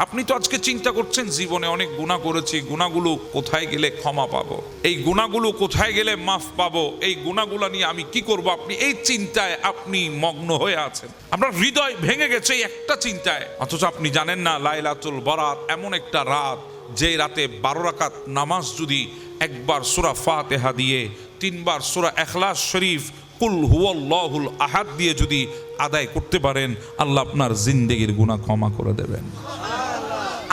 আপনি তো আজকে চিন্তা করছেন জীবনে অনেক গুনাহ করেছি, গুনাহগুলো কোথায় গেলে ক্ষমা পাবো, এই গুনাহগুলো কোথায় গেলে মাফ পাবো, এই গুনাহগুলো নিয়ে আমি কি করব, আপনি এই চিন্তায় আপনি মগ্ন হয়ে আছেন। আপনার হৃদয় ভেঙে গেছে এই একটা চিন্তায়, অথচ আপনি জানেন না লাইলাতুল বরাত এমন একটা রাত যে রাতে 12 রাকাত নামাজ যদি একবার সূরা ফাতিহা দিয়ে 3 বার সূরা ইখলাস শরীফ কুল হুয়াল্লাহুল আহাদ দিয়ে যদি আদায় করতে পারেন, আল্লাহ আপনার জিন্দেগির গুনাহ ক্ষমা করে দেবেন।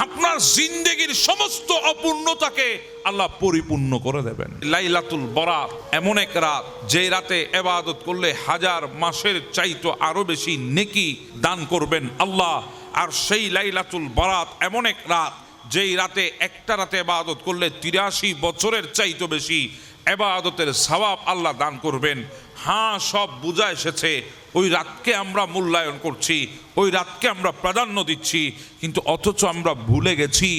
আপনার জিন্দেগির সমস্ত অপূর্ণতাকে আল্লাহ পরিপূর্ণ করে দেবেন। লাইলাতুল বরাত এমন এক রাত যে রাতে ইবাদত করলে 1000 মাসের চাইতে আরো বেশি নেকি দান করবেন আল্লাহ। আর সেই লাইলাতুল বরাত এমন এক রাত যেই রাতে একটা রাতে ইবাদত করলে 83 বছরের চাইতে বেশি ইবাদতের সওয়াব আল্লাহ দান করবেন। হ্যাঁ, সব বুঝা এসেছে, ওই রাতকে আমরা মূল্যায়ন করছি, ওই রাতকে আমরা প্রাধান্য দিচ্ছি, কিন্তু অথচ আমরা ভুলে গেছি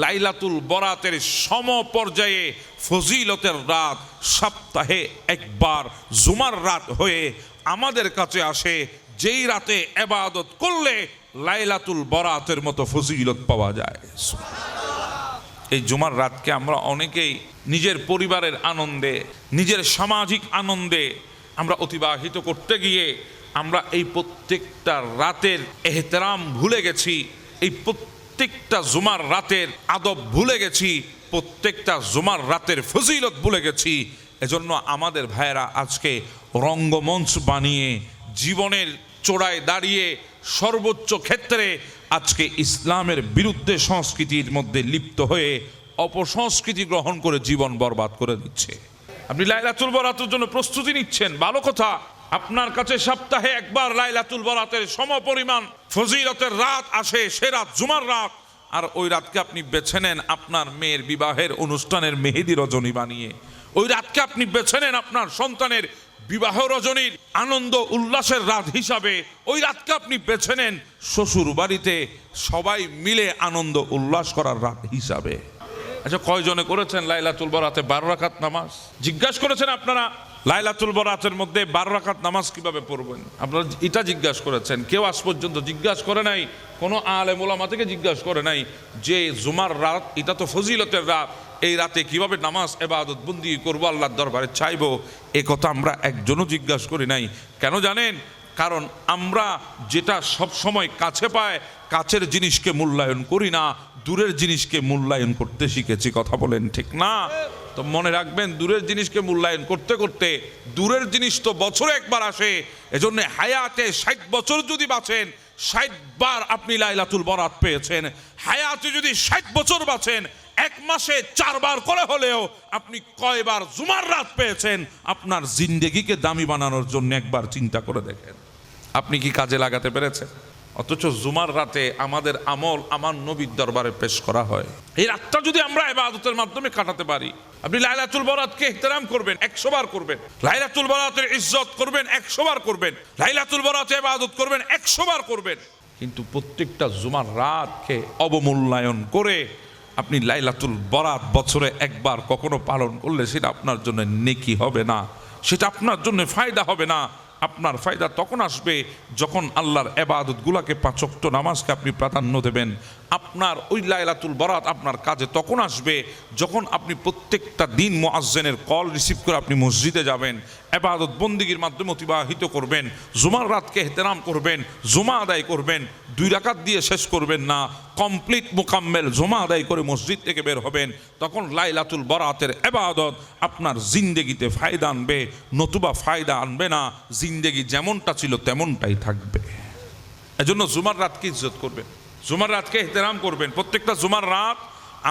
লাইলাতুল বরাতের সমপর্যায়ে ফজিলতের রাত সপ্তাহে একবার জুমার রাত হয়ে আমাদের কাছে আসে, যেই রাতে ইবাদত করলে লাইলাতুল বরাতের মতো ফজিলত পাওয়া যায়। এই জুমার রাতকে আমরা অনেকেই নিজের পরিবারের আনন্দে, নিজের সামাজিক আনন্দে আমরা অতিবাহিত করতে গিয়ে আমরা এই প্রত্যেকটা রাতের এহতেরাম ভুলে গেছি, এই প্রত্যেকটা জুমার রাতের আদব ভুলে গেছি, প্রত্যেকটা জুমার রাতের ফজিলত ভুলে গেছি। এজন্য আমাদের ভাইয়েরা আজকে রঙ্গমঞ্চ বানিয়ে জীবনের চূড়ায় দাঁড়িয়ে সর্বোচ্চ ক্ষেত্রে আজকে ইসলামের বিরুদ্ধে সংস্কৃতির মধ্যে লিপ্ত হয়ে অপসংস্কৃতি গ্রহণ করে জীবন বরবাদ করে দিচ্ছে। আপনি লাইলাতুল বরাতের জন্য প্রস্তুতি নিচ্ছেন, ভালো কথা। আপনার কাছে সপ্তাহে একবার লাইলাতুল বরাতের সমপরিমাণ ফজিলতের রাত আসে, সে রাত জুমার রাত, আর ওই রাতকে আপনি বেছে নেন আপনার মেয়ের বিবাহের অনুষ্ঠানের মেহেদি রজনী বানিয়ে, ওই রাতকে আপনি বেছে নেন আপনার সন্তানের বিবাহ রজনীর আনন্দ উল্লাসের রাত হিসাবে, ওই রাতকে আপনি বেছে নেন শ্বশুর বাড়িতে সবাই মিলে আনন্দ উল্লাস করার রাত হিসাবে। আচ্ছা, কয়জনে করেছেন লাইলাতুল বরাতে 12 রাকাত নামাজ? জিজ্ঞাসা করেছেন আপনারা লাইলাতুল বরাতের মধ্যে 12 রাকাত নামাজ কিভাবে পড়বেন? আপনারা এটা জিজ্ঞাসা করেছেন? কেউ আজ পর্যন্ত জিজ্ঞাসা করে নাই, কোনো আলেম ওলামা থেকে জিজ্ঞাসা করে নাই যে জুমার রাত এটা তো ফজিলতের রাত, এই রাতে কিভাবে নামাজ ইবাদত বন্দি করবো, আল্লাহর দরবারে চাইবো, এ কথা আমরা একজনও জিজ্ঞাসা করি নাই। কেন জানেন? কারণ আমরা যেটা সব সময় কাছে পায়, কাছের জিনিসকে মূল্যায়ন করি না, দূরের জিনিসকে মূল্যায়ন করতে শিখেছি। কথা বলেন ঠিক না? তো মনে রাখবেন, দূরের জিনিসকে মূল্যায়ন করতে করতে, দূরের জিনিস তো বছরে একবার আসে, এজন্য হায়াতে 60 বছর যদি বাঁচেন 60 বার আপনি লাইলাতুল বরাত পেয়েছেন। হায়াতে যদি 60 বছর বাঁচেন, এক মাসে 4 বার করে হলেও আপনি কয়বার জুমার রাত পেয়েছেন? আপনার জিন্দেগিকে দামি বানানোর জন্য একবার চিন্তা করে দেখেন, আপনি কি কাজে লাগাতে পেরেছেন? অথচ জুমার রাতে আমাদের আমল আমার নবীর দরবারে পেশ করা হয়। এই রাতটা যদি আমরা ইবাদতের মাধ্যমে কাটাতে পারি, আপনি লাইলাতুল বরাতকে ইহতেরাম করবেন, 100 বার করবেন। লাইলাতুল বরাতের ইজ্জত করবেন, 100 বার করবেন। লাইলাতুল বরাতে ইবাদত করবেন, 100 বার করবেন। কিন্তু প্রত্যেকটা জুমার রাতকে অবমূল্যায়ন করে আপনি লাইলাতুল বরাত বছরে একবার কখনো পালন করলে সেটা আপনার জন্য নেকি হবে না, সেটা আপনার জন্য ফায়দা হবে না। আপনার ফায়দা তখন আসবে যখন আল্লাহর ইবাদতগুলোকে 5 ওয়াক্ত নামাজকে আপনি প্রাধান্য দেবেন। আপনার ওই লাইলাতুল বরাত আপনার কাজে তখন আসবে যখন আপনি প্রত্যেকটা দিন মুয়াজ্জিনের কল রিসিভ করে আপনি মসজিদে যাবেন, ইবাদত বন্দিগির মাধ্যমে অতিবাহিত করবেন, জুমার রাতকে ইহতেরাম করবেন, জুমা আদায় করবেন। 2 রাকাত দিয়ে শেষ করবেন না, কমপ্লিট মুকাম্মেল জুমা আদায় করে মসজিদ থেকে বের হবেন। তখন লাইলাতুল বরাতের ইবাদত আপনার জিন্দেগিতে ফায়দা আনবে, নতুবা ফায়দা আনবে না। জিন্দেগি যেমনটা ছিল তেমনটাই থাকবে। এজন্য জুমার রাতকে ইজ্জত করবেন, জুমার রাতকে ইহতেরাম করবেন। প্রত্যেকটা জুমার রাত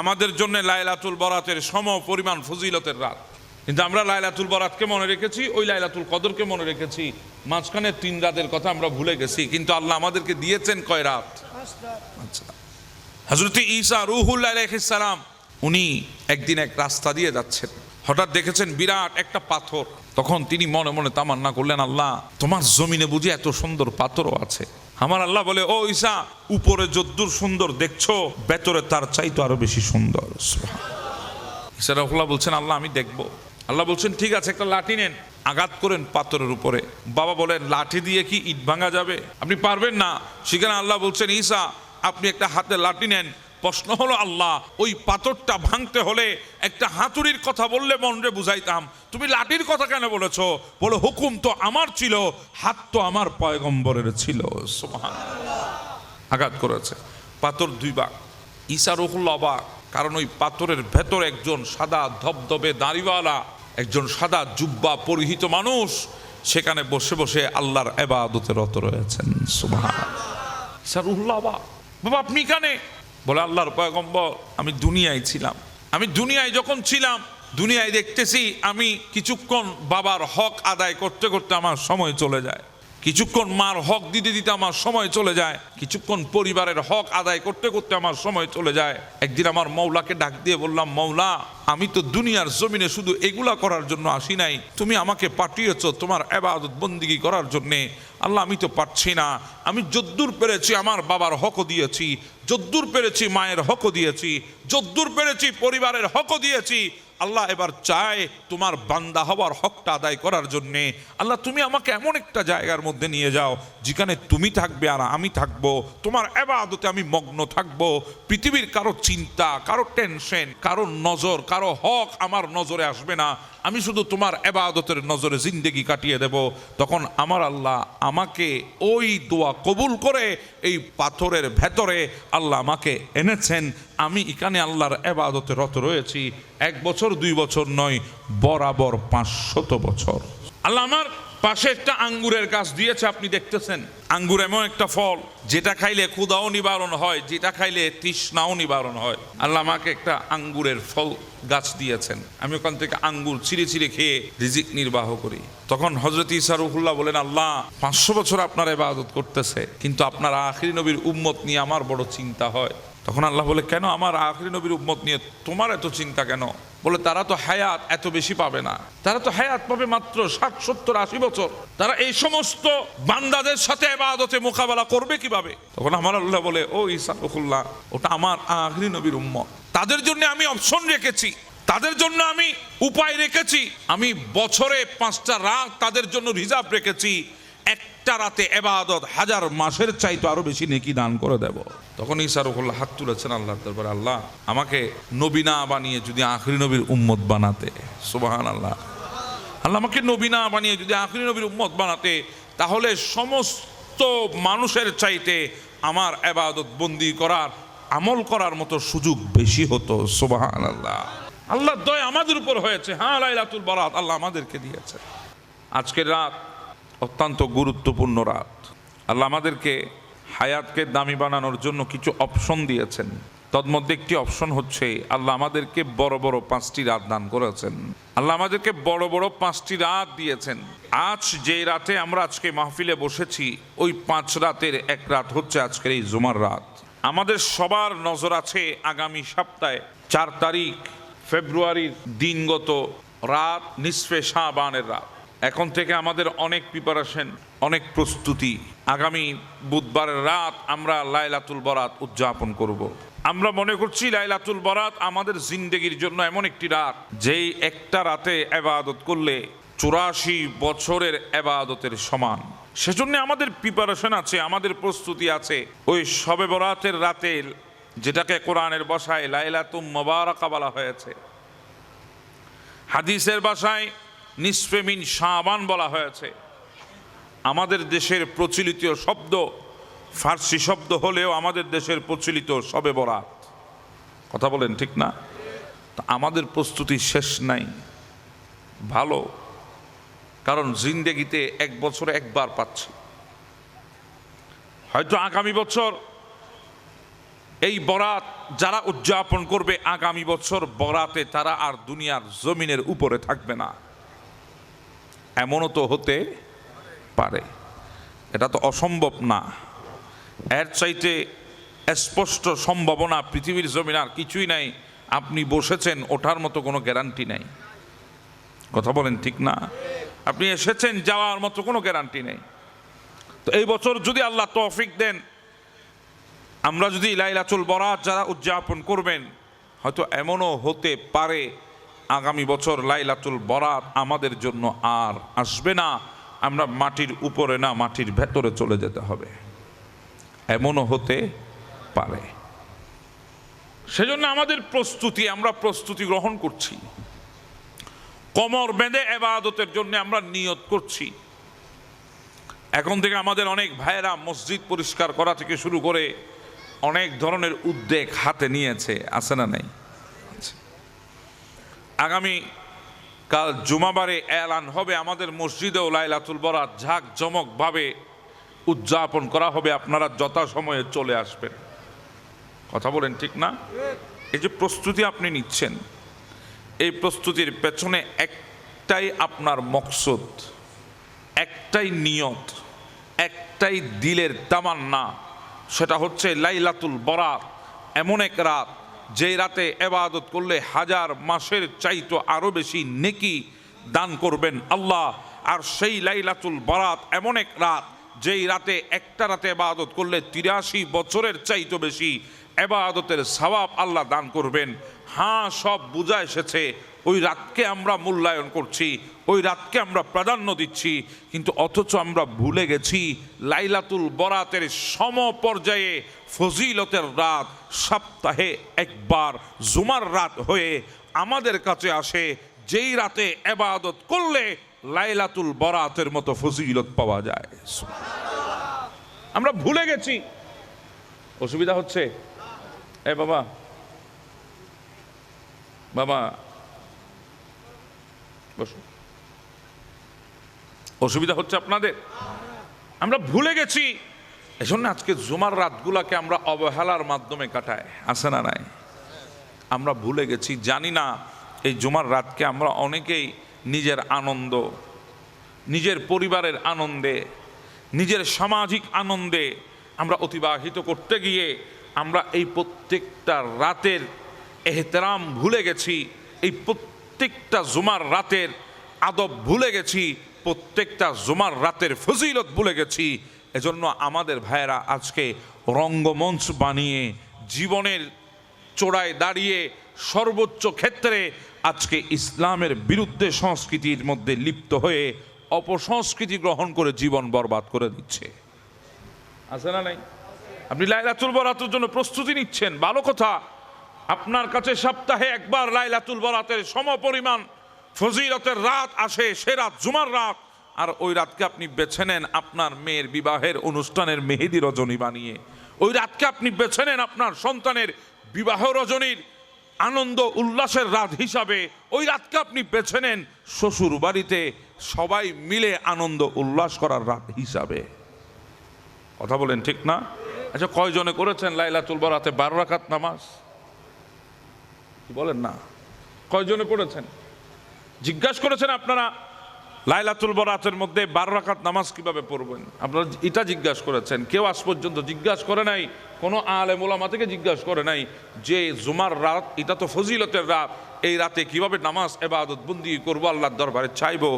আমাদের জন্য লাইলাতুল বরাতের সম পরিমাণ ফজিলতের রাত। কিন্তু আমরা লাইলাতুল বরাতকে মনে রেখেছি, ওই লাইলাতুল কদরকে মনে রেখেছি, মাঝখানে 3 রাতের কথা আমরা ভুলে গেছি। কিন্তু আল্লাহ আমাদেরকে দিয়েছেন কয় রাত? আচ্ছা, হযরত ঈসা রূহুল্লাহ আলাইহিস সালাম উনি একদিন এক রাস্তা দিয়ে যাচ্ছেন, হঠাৎ দেখেছেন বিরাট একটা পাথর। তখন তিনি মনে মনে তামান্না করলেন, আল্লাহ তোমার জমিনে বুঝি এত সুন্দর পাথরও আছে? আমার আল্লাহ বলে, ও ঈসা, উপরে যদ্দূর সুন্দর দেখছো, ভেতরে তার চাইতে আরো বেশি সুন্দর। ঈসা রাহুল্লাহ বলছেন, আল্লাহ আমি দেখবো। আল্লাহ বলছেন, ঠিক আছে, একটা লাঠি নেন, আঘাত করেন পাথরের উপরে। বাবা বলেন, লাঠি দিয়ে কি ইট ভাঙা যাবে? আপনি পারবেন না। সেখানে আল্লাহ বলছেন, ঈসা আপনি একটা হাতে লাঠি নেন, প্রশ্ন হলো আল্লাহ ওই পাথরটা ভাঙতে হলে একটা হাতুড়ির কথা বললে মনরে বুঝাইতাম, তুমি লাঠির কথা কেন বলেছো? বলো হুকুম তো আমার ছিল, হাত তো আমার পয়গম্বরের ছিল। সুবহানাল্লাহ। আঘাত করেছে, পাথর 2 ভাগ। ঈসা রুহুল্লাহ অবাক, কারণ ওই পাথরের ভেতর একজন সাদা ধবধবে দাড়িওয়ালা, একজন সাদা জুব্বা পরিহিত মানুষ সেখানে বসে বসে আল্লাহর ইবাদতে রত রয়েছেন। সুবহানাল্লাহ। ঈসা রুহুল্লাহ অবাক, বাবা আপনি এখানে? বলে আল্লাহর পয়গম্বর আমি দুনিয়ায় ছিলাম, আমি দুনিয়ায় যখন ছিলাম দুনিয়ায় দেখতেছি আমি কিছুক্ষণ বাবার হক আদায় করতে করতে আমার সময় চলে যায়, কিছুক্ষণ মার হক দিতে দিতে আমার সময় চলে যায়, কিছুক্ষণ পরিবারের হক আদায় করতে করতে আমার সময় চলে যায়। একদিন আমার মওলাকে ডাক দিয়ে বললাম, মওলা আমি তো দুনিয়ার জমিনে শুধু এগুলা করার জন্য আসি নাই, তুমি আমাকে পাঠিয়েছো তোমার ইবাদত বন্দেগী করার জন্যে। আল্লাহ আমি তো পারছি না, আমি যদ্দূর পেরেছি আমার বাবার হকও দিয়েছি, যদ্দূর পেরেছি মায়ের হকও দিয়েছি, যদ্দূর পেরেছি পরিবারের হকও দিয়েছি। আল্লাহ এবার চায় তোমার বান্দা হওয়ার হকটা আদায় করার জন্যে। আল্লাহ তুমি আমাকে এমন একটা জায়গার মধ্যে নিয়ে যাও যেখানে তুমি থাকবে আর আমি থাকবো, তোমার ইবাদতে আমি মগ্ন থাকবো। পৃথিবীর কারো চিন্তা, কারো টেনশন, কারো নজর, কারো হক আমার নজরে আসবে না, আমি শুধু তোমার ইবাদতের নজরে জিন্দেগি কাটিয়ে দেব। তখন আমার আল্লাহ আমাকে ওই দোয়া কবুল করে এই পাথরের ভেতরে আল্লাহ আমাকে এনেছেন। আমি এখানে আল্লাহর ইবাদতে রত রয়েছি 1 বছর 2 বছর নয়, বরাবর 500 বছর। আল্লাহ আমার পাশে একটা আঙ্গুরের গাছ দিয়েছে, আপনি দেখতেছেন। আঙ্গুর এমন একটা ফল যেটা খাইলে ক্ষুধাও নিবারণ হয়, যেটা খাইলে তৃষ্ণাও নিবারণ হয়। আল্লাহ আমাকে একটা আঙ্গুরের ফল গাছ দিয়েছেন, আমি ওখান থেকে আঙ্গুর ছিঁড়ে ছিঁড়ে খেয়ে রিজিক নির্বাহ করি। তখন হযরত ঈসা রুহুল্লাহ বলেন, আল্লাহ 500 বছর আপনার ইবাদত করতেছে, কিন্তু আপনার আখিরি নবীর উম্মত নিয়ে আমার বড় চিন্তা হয়। তখন আল্লাহ বলে, কেন আমার আখিরি নবীর উম্মত নিয়ে তোমার এত চিন্তা কেন? বলে তারা তো হায়াত এত বেশি পাবে না, তারা তো হায়াত পাবে মাত্র 60, 70, 80 বছর, তারা এই সমস্ত বান্দাদের সাথে ইবাদতে মোকাবেলা করবে কিভাবে? তখন আমার আল্লাহ বলে, ও ঈসা রুহুল্লাহ ওটা আমার আখিরি নবীর উম্মত, তাদের জন্য আমি অপশন রেখেছি, তাদের জন্য আমি উপায় রেখেছি, আমি বছরে 5টা রাত তাদের জন্য রিজার্ভ রেখেছি, একটা রাতে ইবাদত 1000 মাসের চাইতে আরো বেশি নেকি দান করে দেব। তখন ঈসা রুহুল্লাহ হাত তুলেছেন আল্লাহর দরবারে, আল্লাহ আমাকে নবী না বানিয়ে যদি আখিরি নবীর উম্মত বানাতে, সুবহানাল্লাহ, আল্লাহ আমাকে নবী না বানিয়ে যদি আখিরি নবীর উম্মত বানাতে, তাহলে সমস্ত মানুষের চাইতে আমার ইবাদত বন্দি করার, আমল করার মতো সুযোগ বেশি হতো। সুবহানাল্লাহ। আল্লাহর দয়া আমাদের উপর হয়েছে। হ্যাঁ, লাইলাতুল বারাত আল্লাহ আমাদেরকে দিয়েছে। আজকের রাত অত্যন্ত গুরুত্বপূর্ণ রাত। আল্লাহ আমাদেরকে হায়াতকে দামি বানানোর জন্য কিছু অপশন দিয়েছেন। তন্মধ্যে একটি অপশন হচ্ছে আল্লাহ আমাদেরকে বড় বড় 5টি রাত দান করেছেন। আল্লাহ আমাদেরকে বড় বড় 5টি রাত দিয়েছেন। আজ যে রাতে আমরা আজকে মাহফিলে বসেছি, ওই 5 রাতের এক রাত হচ্ছে আজকের এই জুমার রাত। আমাদের সবার নজর আছে আগামী সপ্তাহে 4 তারিখ ফেব্রুয়ারির দিনগত রাত, নিসফে শাবানের রাত। এখন থেকে আমাদের অনেক প্রিপারেশন, অনেক প্রস্তুতি। আগামী বুধবারের রাত আমরা লাইলাতুল বরাত উদযাপন করব। আমরা মনে করছি লাইলাতুল বরাত আমাদের জিন্দেগির জন্য এমন একটি রাত, যেই একটা রাতে ইবাদত করলে 84 বছরের ইবাদতের সমান। সেজন্য আমাদের প্রিপারেশন আছে, আমাদের প্রস্তুতি আছে। ওই শবে বরাতের রাতে, যেটাকে কোরআনের ভাষায় লাইলাতুম মুবারাকা বলা হয়েছে, হাদিসের ভাষায় নিসফে মিন শাবান বলা হয়েছে। আমাদের দেশের প্রচলিত শব্দ ফার্সি শব্দ হলেও আমাদের দেশের প্রচলিত শবে বরাত। কথা বলেন ঠিক না? আমাদের প্রস্তুতি শেষ নাই। ভালো, কারণ জিন্দেগিতে 1 বছরে একবার পাচ্ছি। হয়তো আগামী বছর এই বরাত যারা উদযাপন করবে, আগামী বছর বরাতে তারা আর দুনিয়ার জমিনের উপরে থাকবে না, এমনও তো হতে পারে। এটা তো অসম্ভব না। এর চাইতে স্পষ্ট সম্ভাবনা পৃথিবীর জমিন আর কিছুই নাই। আপনি বসেছেন, ওঠার মতো কোনো গ্যারান্টি নাই। কথা বলেন ঠিক না? আপনি এসেছেন, যাওয়ার মতো কোনো গ্যারান্টি নেই। তো এই বছর যদি আল্লাহ তৌফিক দেন, আমরা যদি লাইলাতুল বরাত যারা উদযাপন করবেন, হয়তো এমনও হতে পারে আগামী বছর লাইলাতুল বরাত আমাদের জন্য আর আসবে না, আমরা মাটির উপরে না মাটির ভেতরে চলে যেতে হবে। এমনও হতে পারে। সেজন্য আমাদের প্রস্তুতি, আমরা প্রস্তুতি গ্রহণ করছি, কোমর বেঁধে ইবাদতের জন্য আমরা নিয়ত করছি। এখন থেকে আমাদের অনেক ভাইয়েরা মসজিদ পরিষ্কার করা থেকে শুরু করে অনেক ধরনের উদ্যোগ হাতে নিয়েছে, আছে না নাই? আগামী কাল জুমাবারে এলান হবে আমাদের মসজিদেও লাইলাতুল বরাত ঝাঁকজমকভাবে উদযাপন করা হবে। আপনারা যথাসময়ে চলে আসবেন। কথা বলেন ঠিক না? এই যে প্রস্তুতি আপনি নিচ্ছেন, এই প্রস্তুতির পেছনে একটাই আপনার মকসদ, একটাই নিয়ত, একটাই দিলের তামান্না, সেটা হচ্ছে লাইলাতুল বরাত এমন এক রাত যেই রাতে ইবাদত করলে হাজার মাসের চাইতে আরো বেশি নেকি দান করবেন আল্লাহ। আর সেই লাইলাতুল বরাত এমন এক রাত যেই রাতে একটা রাতে ইবাদত করলে 83 বছরের চাইতে বেশি ইবাদতের সওয়াব আল্লাহ দান করবেন। হ্যাঁ, সব বুঝা এসেছে, ওই রাতকে আমরা মূল্যায়ন করছি, ওই রাতকে আমরা প্রাধান্য দিচ্ছি, কিন্তু অথচ আমরা ভুলে গেছি লাইলাতুল বরাতের সমপর্যায়ে ফজিলতের রাত সপ্তাহে একবার জুমার রাত হয়ে আমাদের কাছে আসে, যেই রাতে ইবাদত করলে লাইলাতুল বরাতের মতো ফজিলত পাওয়া যায়। আমরা ভুলে গেছি। অসুবিধা হচ্ছে? এ বাবা বাবা বসুন। অসুবিধা হচ্ছে আপনাদের? আমরা ভুলে গেছি। এজন্য আজকে জুমার রাতগুলাকে আমরা অবহেলার মাধ্যমে কাটাই, আছে না নাই? আমরা ভুলে গেছি, জানি না এই জুমার রাতকে আমরা অনেকেই নিজের আনন্দ, নিজের পরিবারের আনন্দে, নিজের সামাজিক আনন্দে আমরা অতিবাহিত করতে গিয়ে আমরা এই প্রত্যেকটা রাতের এহতেরাম ভুলে গেছি, এই প্রত্যেকটা জুমার রাতের আদব ভুলে গেছি, প্রত্যেকটা জুমার রাতের ফজিলত ভুলে গেছি। এজন্য আমাদের ভাইয়েরা আজকে রঙ্গমঞ্চ বানিয়ে জীবনের চূড়ায় দাঁড়িয়ে সর্বোচ্চ ক্ষেত্রে আজকে ইসলামের বিরুদ্ধে সংস্কৃতির মধ্যে লিপ্ত হয়ে অপসংস্কৃতি গ্রহণ করে জীবন বরবাদ করে দিচ্ছে, আছে না নাই? আপনি লাইলাতুল বরাতের জন্য প্রস্তুতি নিচ্ছেন, ভালো কথা। আপনার কাছে সপ্তাহে একবার লাইলাতুল বরাতের সমপরিমাণ ফজিলতের রাত আসে, সে রাত জুমার রাত। আর ওই রাতকে আপনি বেছে নেন আপনার মেয়ের বিবাহের অনুষ্ঠানের মেহেদি রজনী বানিয়ে, ওই রাতকে আপনি বেছে নেন আপনার সন্তানের বিবাহ রজনীর আনন্দ উল্লাসের রাত হিসাবে, ওই রাতকে আপনি বেছে নেন শ্বশুর বাড়িতে সবাই মিলে আনন্দ উল্লাস করার রাত হিসাবে। কথা বলেন ঠিক না? আচ্ছা, কয়জনে করেছেন লাইলাতুল বরাতে 12 রাকাত নামাজ? বলেন না, কয়জনে পড়েছেন? জিজ্ঞাসা করেছেন আপনারা লাইলাতুল বরাতের মধ্যে 12 রাকাত নামাজ কিভাবে পড়বেন? আপনারা এটা জিজ্ঞাসা করেছেন? কেউ আজ পর্যন্ত জিজ্ঞাসা করে নাই, কোনো আলেম ওলামা থেকে জিজ্ঞাসা করে নাই যে জুমার রাত এটা তো ফজিলতের রাত, এই রাতে কিভাবে নামাজ ইবাদত বন্দি করবো, আল্লাহর দরবারে চাইবো?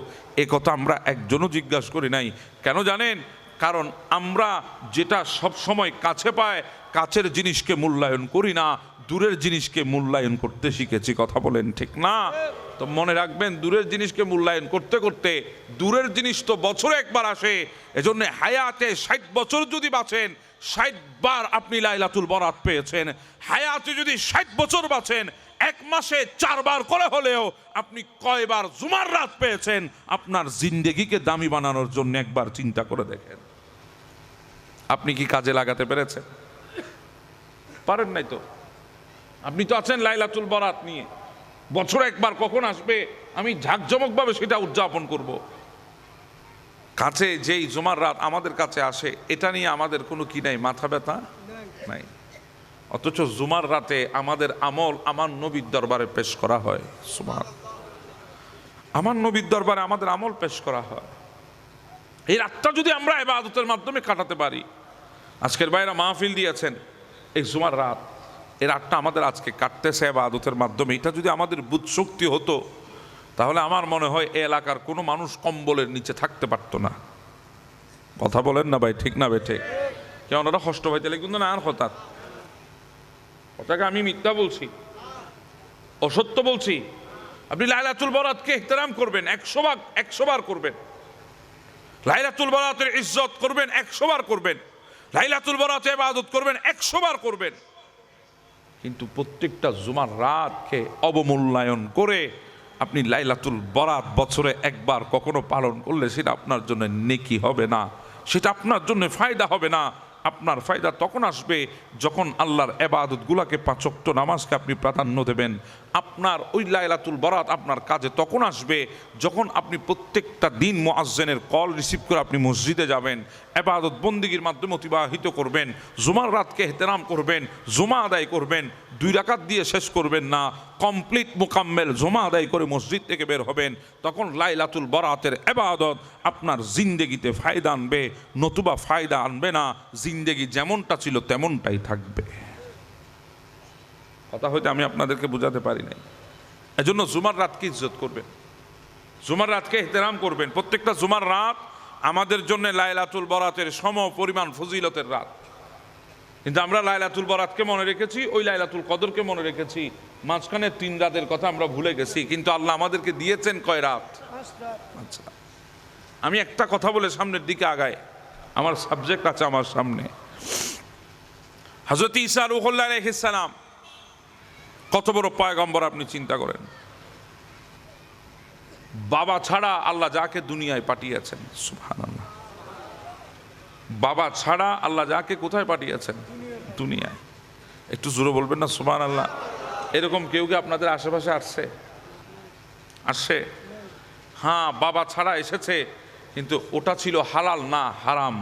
এ কথা আমরা একজনও জিজ্ঞাসা করি নাই। কেন জানেন? কারণ আমরা যেটা সব সময় কাছে পায়, কাছের জিনিসকে মূল্যায়ন করি না, দূরের জিনিসকে মূল্যায়ন করতে শিখেছি। কথা বলেন ঠিক না? তো মনে রাখবেন, দূরের জিনিসকে মূল্যায়ন করতে করতে, দূরের জিনিস তো বছরে একবার আসে, এজন্য হায়াতে 60 বছর যদি বাঁচেন, 60 বার আপনি লাইলাতুল বরাত পেয়েছেন। হায়াতে যদি 60 বছর বাঁচেন, এক মাসে 4 বার করে হলেও আপনি কয়বার জুমার রাত পেয়েছেন? আপনার জিন্দেগিকে দামি বানানোর জন্য একবার চিন্তা করে দেখেন। আপনি কি কাজে লাগাতে পেরেছেন? পারেন নাই তো। আপনি তো আছেন লাইলাতুল বরাত নিয়ে, বছরে একবার কখন আসবে আমি ঝাঁকজমকভাবে সেটা উদযাপন করব। কাছে যেই জুমার রাত আমাদের কাছে আসে, এটা নিয়ে আমাদের কোনো কি নাই, মাথা ব্যথা নাই। অথচ জুমার রাতে আমাদের আমল আমার নবীর দরবারে পেশ করা হয়। সুবহানাল্লাহ, আমার নবীর দরবারে আমাদের আমল পেশ করা হয়। এই রাতটা যদি আমরা ইবাদতের মাধ্যমে কাটাতে পারি, আজকের বাইরা মাহফিল দিয়েছেন এই জুমার রাত, এই রাতটা আমাদের আজকে কাটতেছে ইবাদতের মাধ্যমে, এটা যদি আমাদের বুধ শক্তি হতো, তাহলে আমার মনে হয় এই এলাকার কোনো মানুষ কম্বলের নিচে থাকতে পারতো না। কথা বলেন না ভাই, ঠিক না ভাই? ঠিক। কেন ওরা কষ্ট হইতে লাগে কিন্তু না, আর হঠাৎ কথাকে আমি মিথ্যা বলছি, অসত্য বলছি? আপনি লাইলাতুল বরাতকে ইহতেরাম করবেন, 100 বার করবেন। লাইলাতুল বরাতের ইজ্জত করবেন, 100 বার করবেন। লাইলাতুল বরাতে ইবাদত করবেন, 100 বার করবেন, কিন্তু প্রত্যেকটা জুমার রাতকে অবমূল্যায়ন করে আপনি লাইলাতুল বরাত বছরে একবার কখনো পালন করলে সেটা আপনার জন্য নেকি হবে না, সেটা আপনার জন্য ফায়দা হবে না। আপনার ফায়দা তখন আসবে যখন আল্লাহর ইবাদতগুলোকে 5 ওয়াক্ত নামাজকে আপনি প্রাধান্য দেবেন। আপনার ওই লাইলাতুল বরাত আপনার কাজে তখন আসবে যখন আপনি প্রত্যেকটা দিন মুয়াজ্জিনের কল রিসিভ করে আপনি মসজিদে যাবেন, ইবাদত বন্দিগির মাধ্যমে অতিবাহিত করবেন, জুমার রাতকে ইহতেরাম করবেন, জুমা আদায় করবেন, 2 রাকাত দিয়ে শেষ করবেন না, কমপ্লিট মুকাম্মেল জুমা আদায় করে মসজিদ থেকে বের হবেন। তখন লাইলাতুল বরাতের ইবাদত আপনার জিন্দেগিতে ফায়দা আনবে, নতুবা ফায়দা আনবে না। জিন্দেগি যেমনটা ছিল তেমনটাই থাকবে। কথা হয়তো আমি আপনাদেরকে বোঝাতে পারি নাই। এজন্য জুমার রাতকে ইজ্জত করবেন, জুমার রাতকে ইহতেরাম করবেন। প্রত্যেকটা জুমার রাত আমাদের জন্য লাইলাতুল বরাতের সম পরিমাণ ফজিলতের রাত, কিন্তু আমরা লাইলাতুল বরাতকে মনে রেখেছি, ওই লাইলাতুল কদরকে মনে রেখেছি, মাঝখানে 3 রাতের কথা আমরা ভুলে গেছি। কিন্তু আল্লাহ আমাদেরকে দিয়েছেন কয় রাত? আচ্ছা, আমি একটা কথা বলে সামনের দিকে আগাই, আমার সাবজেক্ট আছে আমার সামনে। হযরত ঈসা রূহুল্লাহ আলাইহিস সালাম কত বড় পয়গম্বর আপনি চিন্তা করেন। বাবা ছাড়া আল্লাহ যাকে দুনিয়ায় পাঠিয়েছেন, সুবহানাল্লাহ, বাবা ছাড়া আল্লাহ যাকে কোথায় পাঠিয়েছেন? দুনিয়ায়। একটু জোরে বলবেন না সুবহানাল্লাহ? এরকম কেউ কি আপনাদের আশেপাশে আসছে? হ্যাঁ, বাবা ছাড়া এসেছে, কিন্তু ওটা ছিল হালাল না হারাম।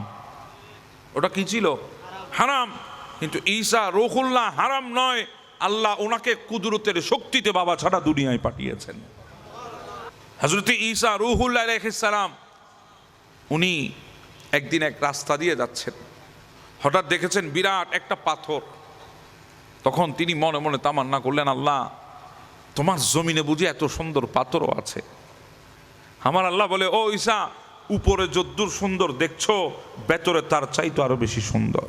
ওটা কি ছিল? হারাম। কিন্তু ঈসা রূহুল্লাহ হারাম নয়, আল্লাহ ওনাকে কুদরতের শক্তিতে বাবা ছাড়া দুনিয়ায় পাঠিয়েছেন। হযরত ঈসা রূহুল্লাহ আলাইহিস সালাম উনি একদিন এক রাস্তা দিয়ে যাচ্ছেন, হঠাৎ দেখেছেন বিরাট একটা পাথর। তখন তিনি মনে মনে তামান্না করলেন, আল্লাহ তোমার জমিনে বুঝি এত সুন্দর পাথরও আছে? আমার আল্লাহ বলে, ও ঈসা, উপরে যদ্দূর সুন্দর দেখছো, ভেতরে তার চাইতো আরো বেশি সুন্দর।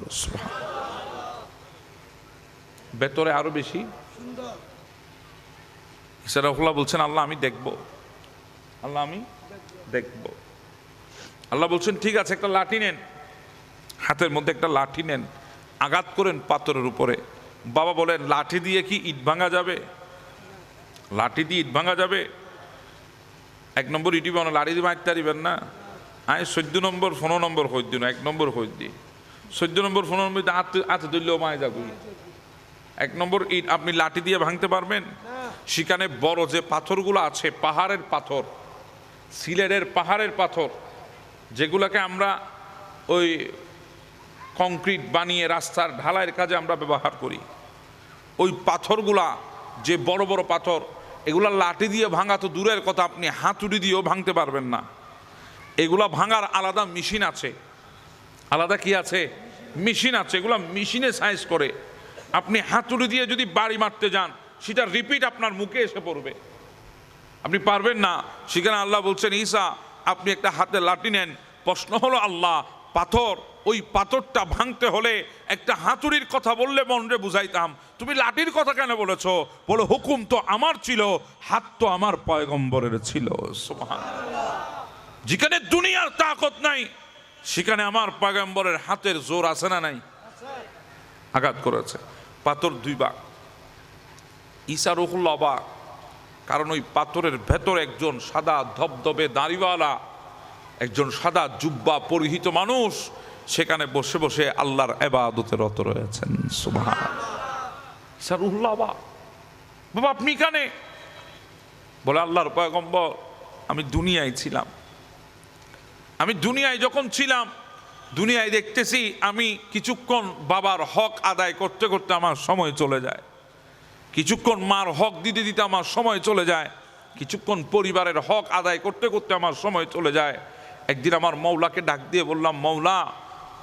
ভেতরে আরো বেশি সুন্দর। ঈসা রাহুল্লাহ বলছেন, আল্লাহ আমি দেখবো, আল্লাহ আমি দেখবো। আল্লাহ বলছেন, ঠিক আছে, একটা লাঠি নেন, হাতের মধ্যে একটা লাঠি নেন, আঘাত করেন পাথরের উপরে। বাবা বলেন, লাঠি দিয়ে কি ইট ভাঙা যাবে? লাঠি দিয়ে ইট ভাঙা যাবে? 1 নম্বর ইটি বানো, লাঠি দিয়ে মারতে পারিবেন না। আয় 14 নম্বর 15 নম্বর হই দিন, 1 নম্বর হই দি 14 নম্বর 15 নম্বর হাতে ধরলেও মায় যাবো। 1 নম্বর ইট আপনি লাঠি দিয়ে ভাঙতে পারবেন? সেখানে বড় যে পাথরগুলো আছে, পাহাড়ের পাথর, সিলেটের পাহাড়ের পাথর, যেগুলোকে আমরা ওই কংক্রিট বানিয়ে রাস্তার ঢালাইয়ের কাজে আমরা ব্যবহার করি, ওই পাথরগুলা যে বড় বড় পাথর, এগুলা লাঠি দিয়ে ভাঙা তো দূরের কথা, আপনি হাতুড়ি দিয়েও ভাঙতে পারবেন না। এগুলা ভাঙার আলাদা মেশিন আছে। আলাদা কি আছে? মেশিন আছে। এগুলা মেশিনে সাইজ করে। আপনি হাতুড়ি দিয়ে যদি বাড়ি মারতে যান, সেটা রিপিট আপনার মুখে এসে পড়বে, আপনি পারবেন না। সেখানে আল্লাহ বলছেন, ঈসা আপনি একটা হাতে লাঠি নেন। প্রশ্ন হলো, আল্লাহ পাথর, ওই পাথরটা ভাঙতে হলে একটা হাতুড়ির কথা বললে মনরে বুঝাইতাম, তুমি লাঠির কথা কেন বলেছো? বলে, হুকুম তো আমার ছিল, হাত তো আমার পয়গম্বরের ছিল। সুবহানাল্লাহ। যেখানে দুনিয়ার তাকত নাই, সেখানে আমার পয়গম্বরের হাতের জোর আছে না নাই? আঘাত করেছে পাথর 2 ভাগ। ঈসা রূহুল্লাহ অবাক, কারণ ওই পাথরের ভেতর একজন সাদা ধবধবে দাড়িওয়ালা, একজন সাদা জুব্বা পরিহিত মানুষ সেখানে বসে বসে আল্লাহর ইবাদতে রত রয়েছেন। সুবহানাল্লাহ। ঈসা রূহুল্লাহ অবাক, বাবা আপনি এখানে? বলে, আল্লাহর পয়গম্বর, আমি দুনিয়ায় ছিলাম। আমি দুনিয়ায় যখন ছিলাম, দুনিয়ায় দেখতেছি আমি কিছুক্ষণ বাবার হক আদায় করতে করতে আমার সময় চলে যায়, কিছুক্ষণ মার হক দিতে দিতে আমার সময় চলে যায়, কিছুক্ষণ পরিবারের হক আদায় করতে করতে আমার সময় চলে যায়। একদিন আমার মৌলাকে ডাক দিয়ে বললাম, মৌলা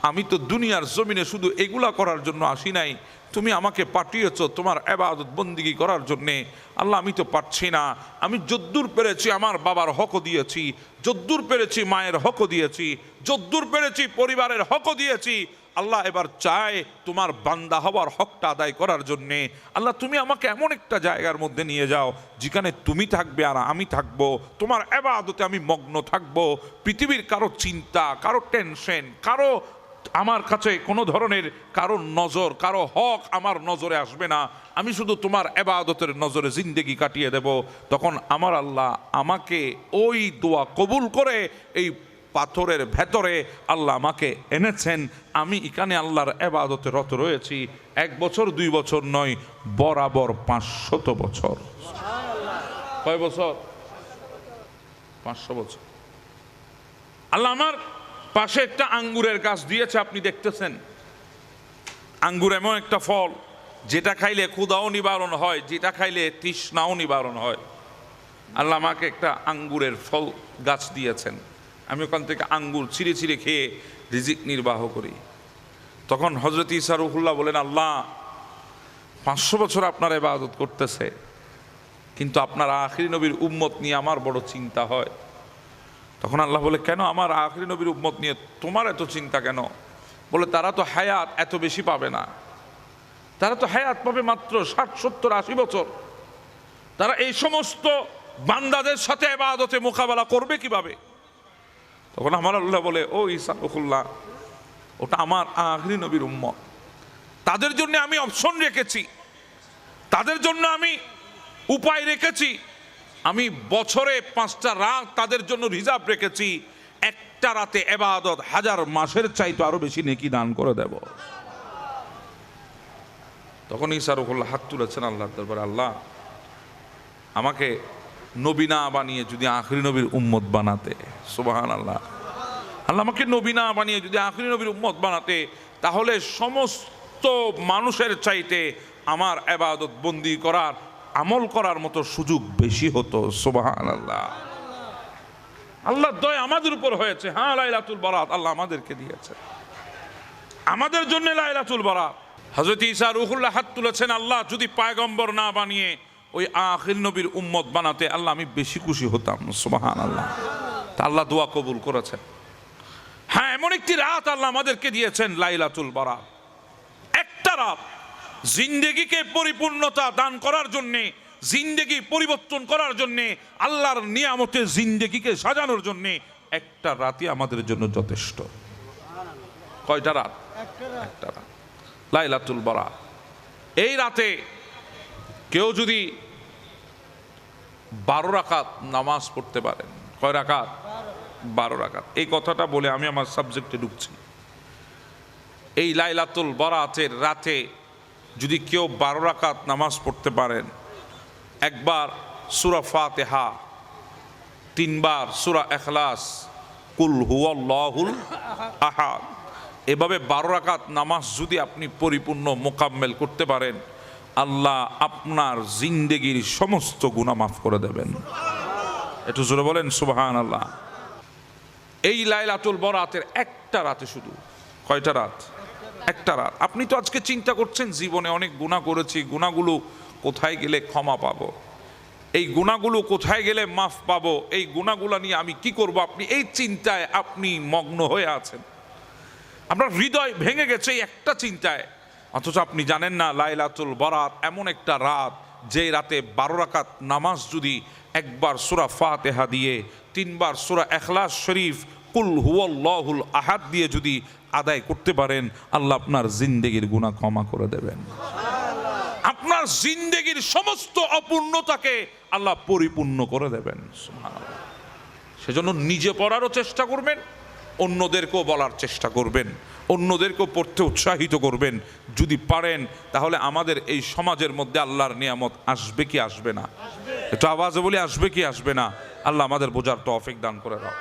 আমি তো দুনিয়ার জমিনে শুধু এগুলা করার জন্য আসি নাই, তুমি আমাকে পাঠিয়েছো তোমার ইবাদত বন্দিগি করার জন্যে। আল্লাহ আমি তো পারছি না, আমি যদ্দূর পেরেছি আমার বাবার হকও দিয়েছি, যদ্দূর পেরেছি মায়ের হকও দিয়েছি, যদ্দূর পেরেছি পরিবারের হকও দিয়েছি। আল্লাহ এবার চায় তোমার বান্দা হওয়ার হকটা আদায় করার জন্যে। আল্লাহ তুমি আমাকে এমন একটা জায়গার মধ্যে নিয়ে যাও যেখানে তুমি থাকবে আর আমি থাকবো, তোমার ইবাদতে আমি মগ্ন থাকবো। পৃথিবীর কারো চিন্তা, কারো টেনশন, কারো আমার কাছে কোনো ধরনের কারো নজর, কারো হক আমার নজরে আসবে না, আমি শুধু তোমার ইবাদতের নজরে জিন্দেগি কাটিয়ে দেব। তখন আমার আল্লাহ আমাকে ওই দোয়া কবুল করে এই পাথরের ভেতরে আল্লাহ আমাকে এনেছেন। আমি এখানে আল্লাহর ইবাদতে রত রয়েছি 1 বছর 2 বছর নয়, বরাবর 500 বছর। কয় বছর? 500 বছর। আল্লাহ আমার পাশে একটা আঙ্গুরের গাছ দিয়েছে, আপনি দেখতেছেন। আঙ্গুর এমন একটা ফল যেটা খাইলে ক্ষুধাও নিবারণ হয়, যেটা খাইলে তৃষ্ণাও নিবারণ হয়। আল্লাহ আমাকে একটা আঙ্গুরের ফল গাছ দিয়েছেন, আমি ওখান থেকে আঙ্গুর ছিঁড়ে ছিঁড়ে খেয়ে রিজিক নির্বাহ করি। তখন হযরত ঈসা রূহুল্লাহ বলেন, আল্লাহ 500 বছর আপনার ইবাদত করতেছে, কিন্তু আপনার আখিরি নবীর উম্মত নিয়ে আমার বড় চিন্তা হয়। তখন আল্লাহ বলে, কেন আমার আখিরি নবীর উম্মত নিয়ে তোমার এত চিন্তা কেন? বলে, তারা তো হায়াত এত বেশি পাবে না, তারা তো হায়াত পাবে মাত্র 60, 70, 80 বছর। তারা এই সমস্ত বান্দাদের সাথে ইবাদতে মোকাবেলা করবে কিভাবে? তখন আমার আল্লাহ বলে, ও ঈসা রূহুল্লাহ, ওটা আমার আখিরি নবীর উম্মত, তাদের জন্য আমি অপশন রেখেছি, তাদের জন্য আমি উপায় রেখেছি। আমি বছরে 5টা রাত তাদের জন্য রিজার্ভ রেখেছি, একটা রাতে ইবাদত 1000 মাসের চাইতে আরো বেশি নেকি দান করে দেব। তখন ঈসা রূহুল্লাহ হাত তুলেছেন আল্লাহর দরবারে, আল্লাহ আমাকে নবী না বানিয়ে যদি আখিরি নবীর উম্মত বানাতে, সুবহানাল্লাহ, আল্লাহ আমাকে নবী না বানিয়ে যদি আখিরি নবীর উম্মত বানাতে, তাহলে সমস্ত মানুষের চাইতে আমার ইবাদত বন্দি করার, আমল করার মতো সুযোগ বেশি হতো। সুবহানাল্লাহ। আল্লাহর দয়া আমাদের উপর হয়েছে। হ্যাঁ, লাইলাতুল বারাত আল্লাহ আমাদেরকে দিয়েছে, আমাদের জন্য লাইলাতুল বারাত। হযরত ঈসা রূহুল্লাহ হাত তুলেছেন, আল্লাহ যদি পয়গম্বর না বানিয়ে ওই আখির নবীর উম্মত বানাতে, আল্লাহ আমি বেশি খুশি হতাম। সুবহানাল্লাহ। তা আল্লাহ দোয়া কবুল করেছেন। হ্যাঁ, এমন একটি রাত আল্লাহ আমাদেরকে দিয়েছেন, লাইলাতুল বারাত। একটা রাত জিন্দেগিকে পরিপূর্ণতা দান করার জন্যে, জিন্দেগি পরিবর্তন করার জন্যে, আল্লাহর নিয়ামতে জিন্দেগিকে সাজানোর জন্যে একটা রাতই আমাদের জন্য যথেষ্ট। কয়টা রাত? একটা রাত, লাইলাতুল বারাত। এই রাতে কেউ যদি 12 রাকাত নামাজ পড়তে পারেন, কয় রাকাত? 12 রাকাত। এই কথাটা বলে আমি আমার সাবজেক্টে ঢুকছি। এই লাইলাতুল বারাতের রাতে যদি কেউ 12 রাকাত নামাজ পড়তে পারেন, একবার সূরা ফাতিহা, 3 বার সূরা ইখলাস, কুল হুয়াল্লাহুল আহাদ, এভাবে 12 রাকাত নামাজ যদি আপনি পরিপূর্ণ মোকাম্মেল করতে পারেন, আল্লাহ আপনার জিন্দেগির সমস্ত গুনাহ মাফ করে দেবেন। একটু জোরে বলেন সুবহানাল্লাহ। এই লাইলাতুল বারাতের একটা রাতে শুধু, কয়টা রাত? একটা রাত। আপনি তো আজকে চিন্তা করছেন, জীবনে অনেক গুনাহ করেছি, গুনাহগুলো কোথায় গেলে ক্ষমা পাবো, এই গুনাহগুলো কোথায় গেলে মাফ পাবো, এই গুনাহগুলো নিয়ে আমি কি করব, আপনি এই চিন্তায় আপনি মগ্ন হয়ে আছেন। আপনার হৃদয় ভেঙে গেছে এই একটা চিন্তায়, অথচ আপনি জানেন না লাইলাতুল বারাত এমন একটা রাত, যে রাতে 12 রাকাত নামাজ যদি একবার সূরা ফাতিহা দিয়ে, 3 বার সূরা ইখলাস শরীফ, কুল হুয়াল্লাহুল আহাদ দিয়ে যদি আদায় করতে পারেন, আল্লাহ আপনার জিন্দেগির গুনাহ ক্ষমা করে দেবেন। আপনার জিন্দেগির সমস্ত অপূর্ণতাকে আল্লাহ পরিপূর্ণ করে দেবেন। সুবহানাল্লাহ। সেজন্য নিজে পড়ারও চেষ্টা করবেন, অন্যদেরকেও বলার চেষ্টা করবেন, অন্যদেরকেও পড়তে উৎসাহিত করবেন। যদি পারেন তাহলে আমাদের এই সমাজের মধ্যে আল্লাহর নিয়ামত আসবে কি আসবে না? একটু আওয়াজে বলি, আসবে কি আসবে না? আল্লাহ আমাদের বোঝার তৌফিক দান করে দাও।